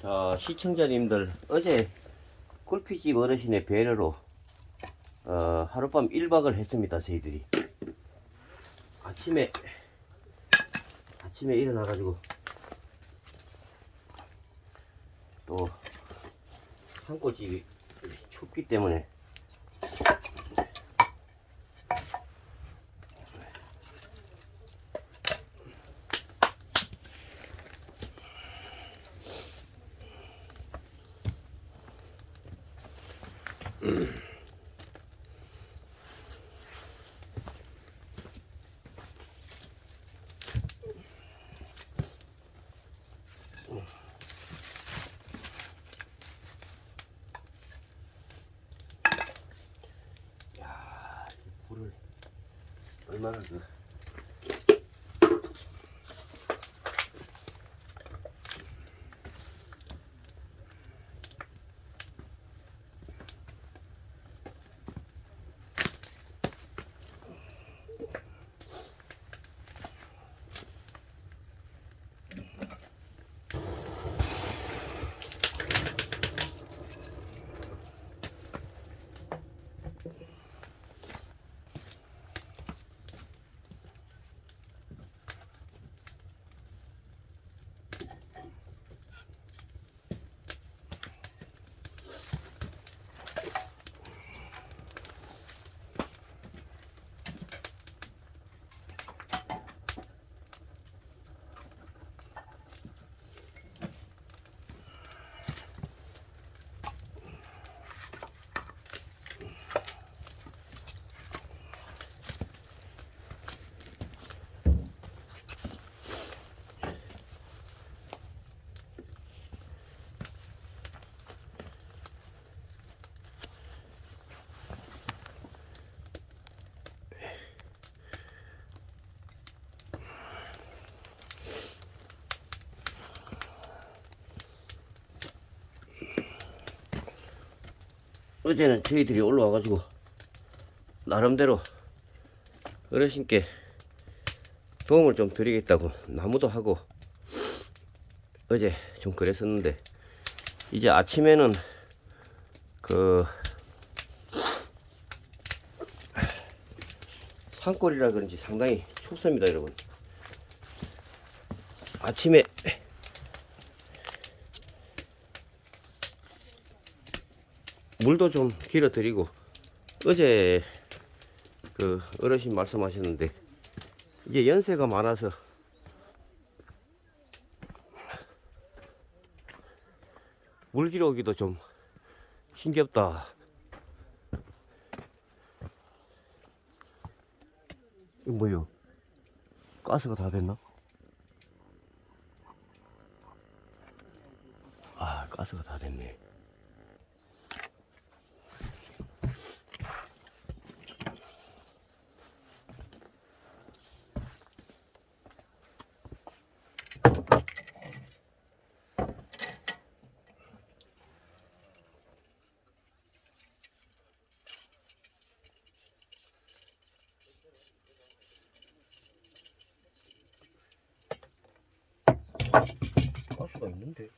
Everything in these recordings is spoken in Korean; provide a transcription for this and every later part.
자, 시청자님들, 어제 굴피집 어르신의 배려로 하룻밤 1박을 했습니다. 저희들이 아침에 일어나가지고 또 산골집이 춥기 때문에 불을 얼마나 어제는 저희들이 올라와가지고 나름대로 어르신께 도움을 좀 드리겠다고 나무도 하고 어제 좀 그랬었는데, 이제 아침에는 산골이라 그런지 상당히 춥습니다. 여러분, 아침에 물도 좀 길어 드리고, 어제 어르신 말씀하셨는데 이게 연세가 많아서 물 길어오기도 좀 힘겹다. 이거 뭐요? 가스가 다 됐나? 아, 가스가 다 됐네. 가스가 있는데.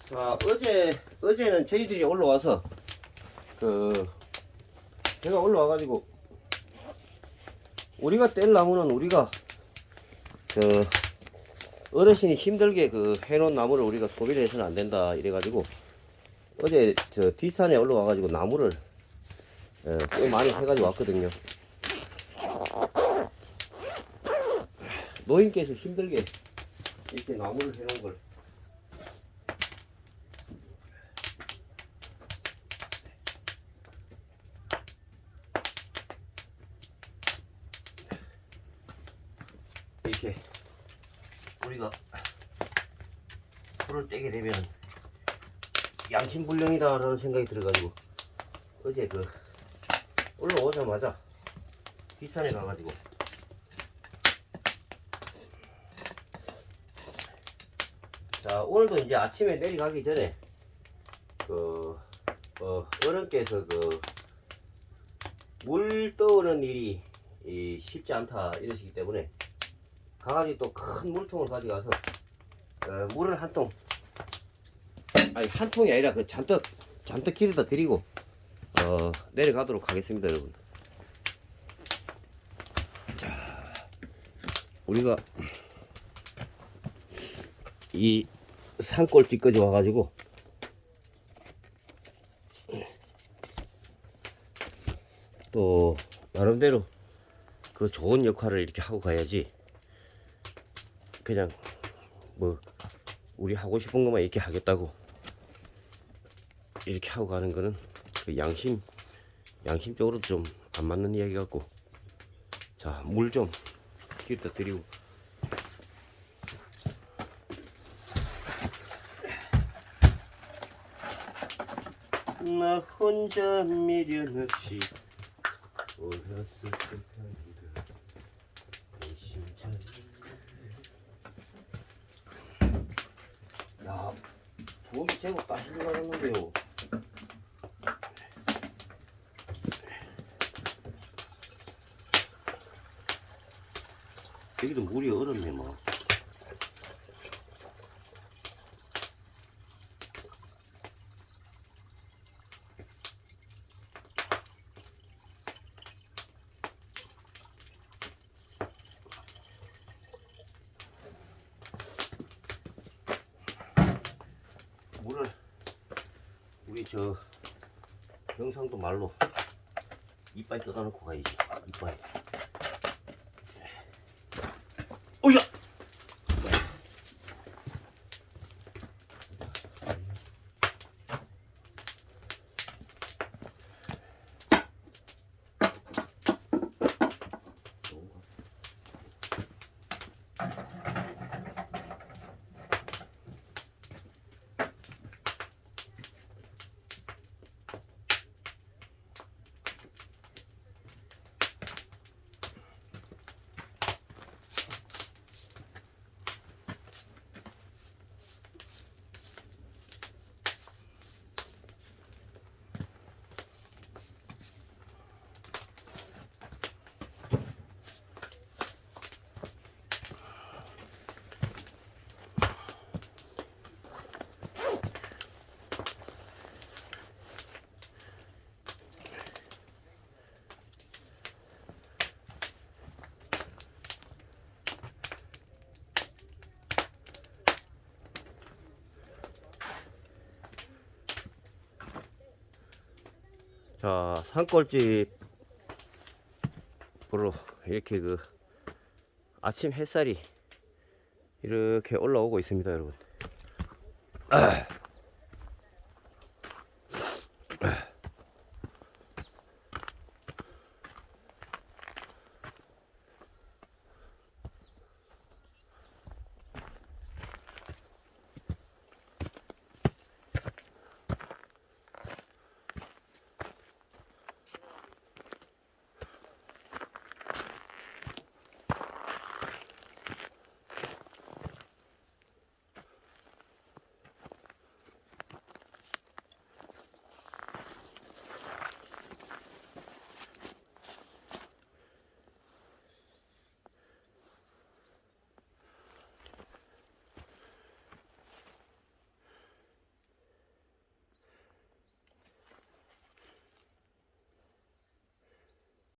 자, 어제는 저희들이 올라와서, 제가 올라와가지고, 우리가 뗄 나무는 우리가, 어르신이 힘들게 해놓은 나무를 우리가 소비를 해서는 안 된다, 이래가지고, 어제 뒷산에 올라와가지고 나무를, 꽤 많이 해가지고 왔거든요. 노인께서 힘들게 이렇게 나무를 해놓은 걸, 이렇게 우리가 풀을 떼게 되면 양심불량이다 라는 생각이 들어가지고 어제 올라오자마자 뒷산에 가가지고 자, 오늘도 이제 아침에 내려가기 전에 어른께서 물 떠오는 일이 쉽지 않다 이러시기 때문에 강아지 또 큰 물통을 가져가서 물을 한 통, 아니 한 통이 아니라 잔뜩 길에다 드리고 내려가도록 하겠습니다, 여러분. 자, 우리가 이 산골집까지 와가지고 또 나름대로 그 좋은 역할을 이렇게 하고 가야지 그냥 뭐 우리 하고 싶은 것만 이렇게 하겠다고 이렇게 하고 가는 거는 양심적으로 좀 안 맞는 이야기 같고. 자, 물 좀 끼다 드리고. 나 혼자 미련 없이 올랐을 듯한가 내 심장. 야, 부엌이 제법 빠지게 나갔는데요. 여기도 물이 얼었네 뭐. 물을 우리 저 경상도 말로 이빨 뜯어놓고 가야지. 이빨. 오야. 자, 산골집 보러 이렇게 그 아침 햇살이 이렇게 올라오고 있습니다, 여러분.